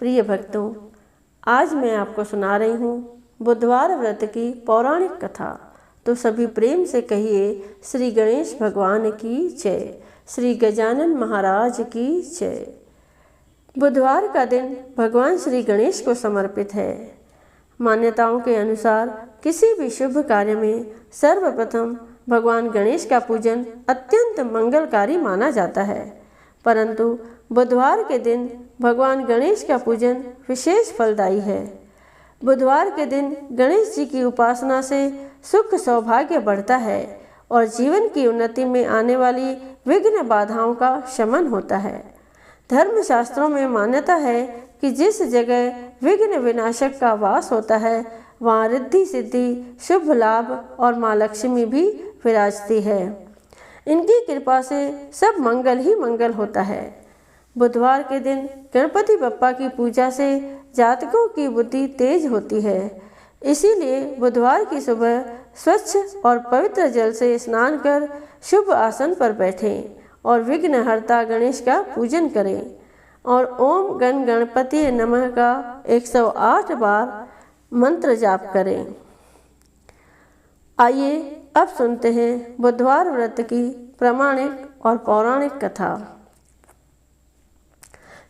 प्रिय भक्तों, आज मैं आपको सुना रही हूँ बुधवार व्रत की पौराणिक कथा। तो सभी प्रेम से कहिए श्री गणेश भगवान की जय, श्री गजानन महाराज की जय। बुधवार का दिन भगवान श्री गणेश को समर्पित है। मान्यताओं के अनुसार किसी भी शुभ कार्य में सर्वप्रथम भगवान गणेश का पूजन अत्यंत मंगलकारी माना जाता है, परंतु बुधवार के दिन भगवान गणेश का पूजन विशेष फलदायी है। बुधवार के दिन गणेश जी की उपासना से सुख सौभाग्य बढ़ता है और जीवन की उन्नति में आने वाली विघ्न बाधाओं का शमन होता है। धर्मशास्त्रों में मान्यता है कि जिस जगह विघ्न विनाशक का वास होता है वहाँ रिद्धि सिद्धि, शुभ लाभ और माँ लक्ष्मी भी विराजती है। इनकी कृपा से सब मंगल ही मंगल होता है। बुधवार के दिन गणपति बप्पा की पूजा से जातकों की बुद्धि तेज होती है। इसीलिए बुधवार की सुबह स्वच्छ और पवित्र जल से स्नान कर शुभ आसन पर बैठें और विघ्नहर्ता गणेश का पूजन करें और ओम गण गणपति नमः का 108 बार मंत्र जाप करें। आइए अब सुनते हैं बुधवार व्रत की प्रामाणिक और पौराणिक कथा।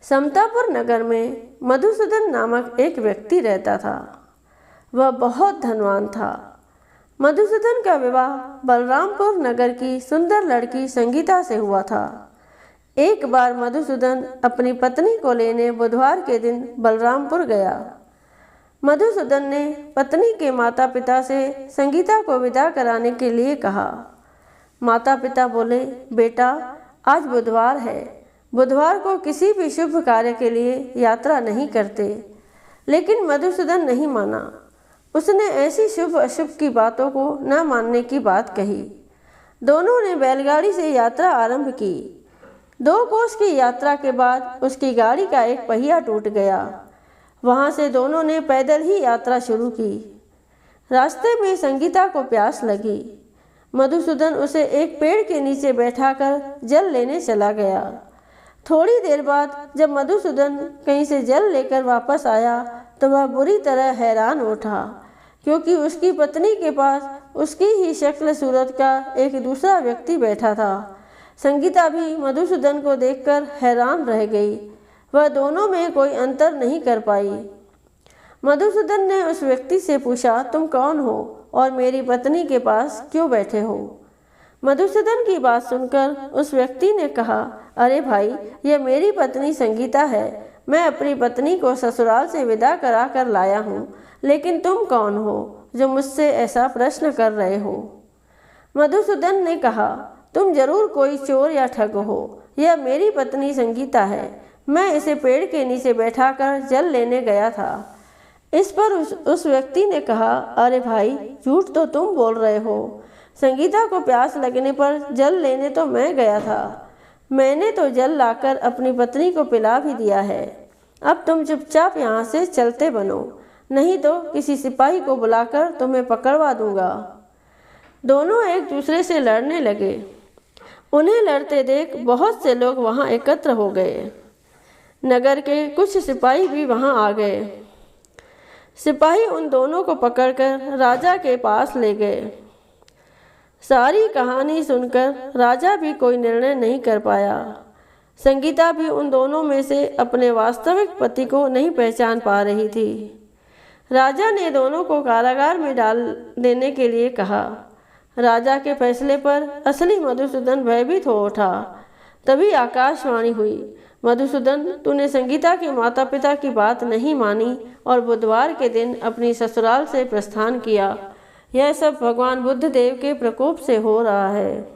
समतापुर नगर में मधुसूदन नामक एक व्यक्ति रहता था। वह बहुत धनवान था। मधुसूदन का विवाह बलरामपुर नगर की सुंदर लड़की संगीता से हुआ था। एक बार मधुसूदन अपनी पत्नी को लेने बुधवार के दिन बलरामपुर गया। मधुसूदन ने पत्नी के माता पिता से संगीता को विदा कराने के लिए कहा। माता पिता बोले, बेटा आज बुधवार है, बुधवार को किसी भी शुभ कार्य के लिए यात्रा नहीं करते। लेकिन मधुसूदन नहीं माना। उसने ऐसी शुभ अशुभ की बातों को न मानने की बात कही। दोनों ने बैलगाड़ी से यात्रा आरंभ की। 2 कोस की यात्रा के बाद उसकी गाड़ी का एक पहिया टूट गया। वहां से दोनों ने पैदल ही यात्रा शुरू की। रास्ते में संगीता को प्यास लगी। मधुसूदन उसे एक पेड़ के नीचे बैठाकर जल लेने चला गया। थोड़ी देर बाद जब मधुसूदन कहीं से जल लेकर वापस आया तो वह बुरी तरह हैरान उठा, क्योंकि उसकी पत्नी के पास उसकी ही शक्ल सूरत का एक दूसरा व्यक्ति बैठा था। संगीता भी मधुसूदन को देखकर हैरान रह गई। वह दोनों में कोई अंतर नहीं कर पाई। मधुसूदन ने उस व्यक्ति से पूछा, तुम कौन हो और मेरी पत्नी के पास क्यों बैठे हो? मधुसूदन की बात सुनकर उस व्यक्ति ने कहा, अरे भाई, यह मेरी पत्नी संगीता है। मैं अपनी पत्नी को ससुराल से विदा करा कर लाया हूँ, लेकिन तुम कौन हो जो मुझसे ऐसा प्रश्न कर रहे हो? मधुसूदन ने कहा, तुम जरूर कोई चोर या ठग हो। यह मेरी पत्नी संगीता है। मैं इसे पेड़ के नीचे बैठाकर जल लेने गया था। इस पर उस व्यक्ति ने कहा, अरे भाई, झूठ तो तुम बोल रहे हो। संगीता को प्यास लगने पर जल लेने तो मैं गया था। मैंने तो जल लाकर अपनी पत्नी को पिला भी दिया है। अब तुम चुपचाप यहाँ से चलते बनो, नहीं तो किसी सिपाही को बुलाकर तुम्हें पकड़वा दूंगा। दोनों एक दूसरे से लड़ने लगे। उन्हें लड़ते देख बहुत से लोग वहाँ एकत्र हो गए। नगर के कुछ सिपाही भी वहां आ गए। सिपाही उन दोनों को पकड़कर राजा के पास ले गए। सारी कहानी सुनकर राजा भी कोई निर्णय नहीं कर पाया। संगीता भी उन दोनों में से अपने वास्तविक पति को नहीं पहचान पा रही थी। राजा ने दोनों को कारागार में डाल देने के लिए कहा। राजा के फैसले पर असली मधुसूदन भयभीत हो उठा। तभी आकाशवाणी हुई, मधुसूदन, तूने संगीता के माता पिता की बात नहीं मानी और बुधवार के दिन अपनी ससुराल से प्रस्थान किया। यह सब भगवान बुद्ध देव के प्रकोप से हो रहा है।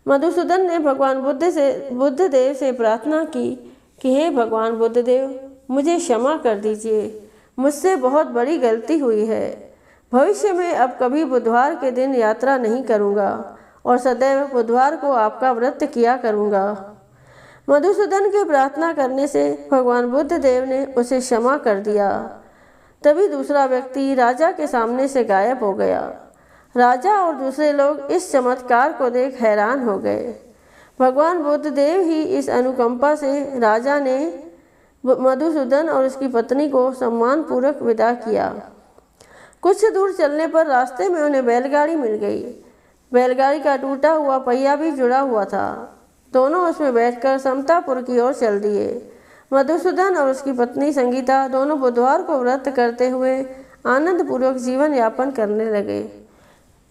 मधुसूदन ने भगवान बुद्ध देव से प्रार्थना की कि हे भगवान बुद्ध देव, मुझे क्षमा कर दीजिए। मुझसे बहुत बड़ी गलती हुई है। भविष्य में अब कभी बुधवार के दिन यात्रा नहीं करूँगा और सदैव बुधवार को आपका व्रत किया करूँगा। मधुसूदन के प्रार्थना करने से भगवान बुद्ध देव ने उसे क्षमा कर दिया। तभी दूसरा व्यक्ति राजा के सामने से गायब हो गया। राजा और दूसरे लोग इस चमत्कार को देख हैरान हो गए। भगवान बुद्ध देव ही इस अनुकंपा से राजा ने मधुसूदन और उसकी पत्नी को सम्मान पूर्वक विदा किया। कुछ दूर चलने पर रास्ते में उन्हें बैलगाड़ी मिल गई। बैलगाड़ी का टूटा हुआ पहिया भी जुड़ा हुआ था। दोनों उसमें बैठकर समतापुर की ओर चल दिए। मधुसूदन और उसकी पत्नी संगीता दोनों बुधवार को व्रत करते हुए आनंद पूर्वक जीवन यापन करने लगे।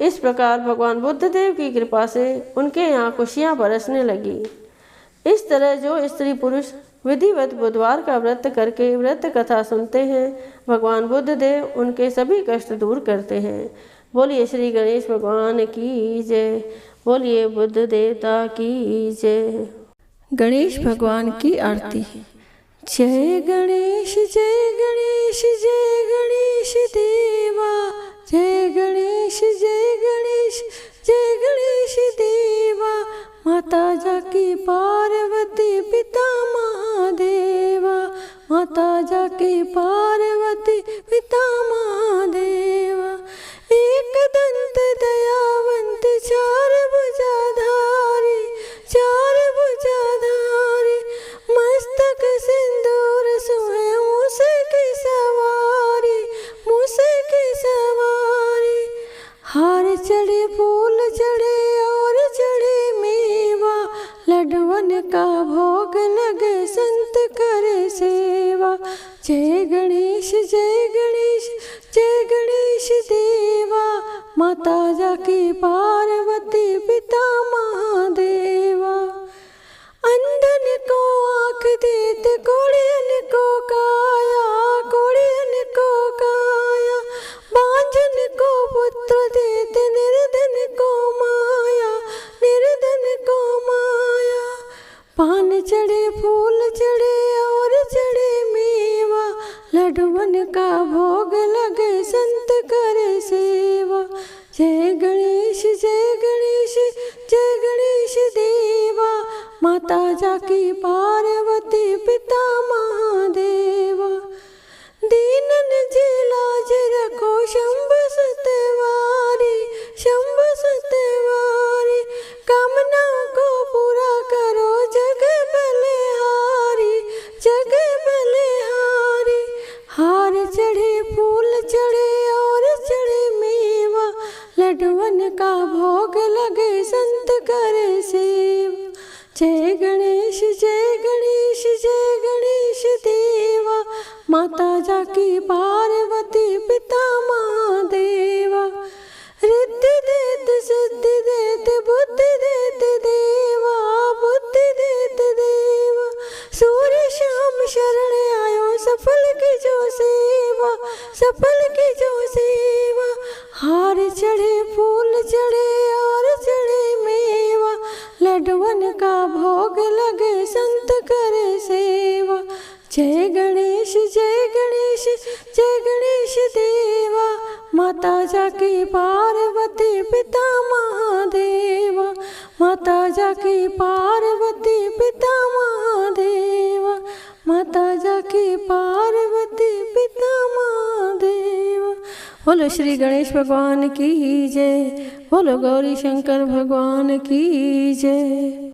इस प्रकार भगवान बुद्ध देव की कृपा से उनके यहाँ खुशियाँ बरसने लगी। इस तरह जो स्त्री पुरुष विधिवत बुधवार का व्रत करके व्रत कथा सुनते हैं, भगवान बुद्ध देव उनके सभी कष्ट दूर करते हैं। बोलिए श्री गणेश भगवान की जय। बोलिए बुद्ध देवता की जय। गणेश भगवान की आरती। जय गणेश जय गणेश जय गणेश देवा। जय गणेश जय गणेश जय गणेश देवा। माता जाकी पार्वती पिता महादेवा। माता जाकी पार्वती पिता महादेवा। एक दंत दयावंत चार भुजाधारी। चार भुजाधारी मस्तक सिंदूर सोए मूसकी सवारी। मूसकी सवारी हार चढ़े फूल चढ़े और चढ़े मेवा। लड्डुअन का भोग लगे संत करे सेवा। जय गणेश जय गणेश जय गणेश देवा। माता जाकी पार्वती पिता महादेवा। अंधन को आँख देते कोढ़ियन को काया। कोढ़ियन को काया बांझन को पुत्र देते निर्धन को माया। निर्धन को माया पान चढ़े फूल चढ़े और चढ़े मेवा। लड्डुअन का भोग लगे संत करे सेवा। जय गणेश जय गणेश जय गणेश देवा। माता जाकी पार्वती पिता महादेवा। दीनन जी लाज रखो शंभु सतवारी। शंभु सतवारी कामनाओं को पूरा करो जग बलिहारी। जग बलिहारी हार चढ़े फूल चढ़े और चढ़े मेवा। लड्डुअन का भोग लगे संत करे सेवा। जय गणेश जय गणेश जय गणेश देवा। माता जाकी पार्वती पिता महादेवा। रिद्धि देत सिद्धि देत बुद्धि देत देवा। बुद्धि देत देवा सूर्य श्याम शरण आयो सफल की जो सेवा। सफल की जो सेवा हार चढ़े फूल चढ़े और चढ़े मेवा। लड्डुअन का भोग लगे संत करे सेवा। जय गणेश जय गणेश जय गणेश देवा। माता जाकी पार्वती पिता महादेवा। माता जाकी पार्वती पिता महादेवा। माता जाकी पार्वती पिता महादेवा। बोलो श्री गणेश भगवान की जय। बोलो गौरी शंकर भगवान की जय।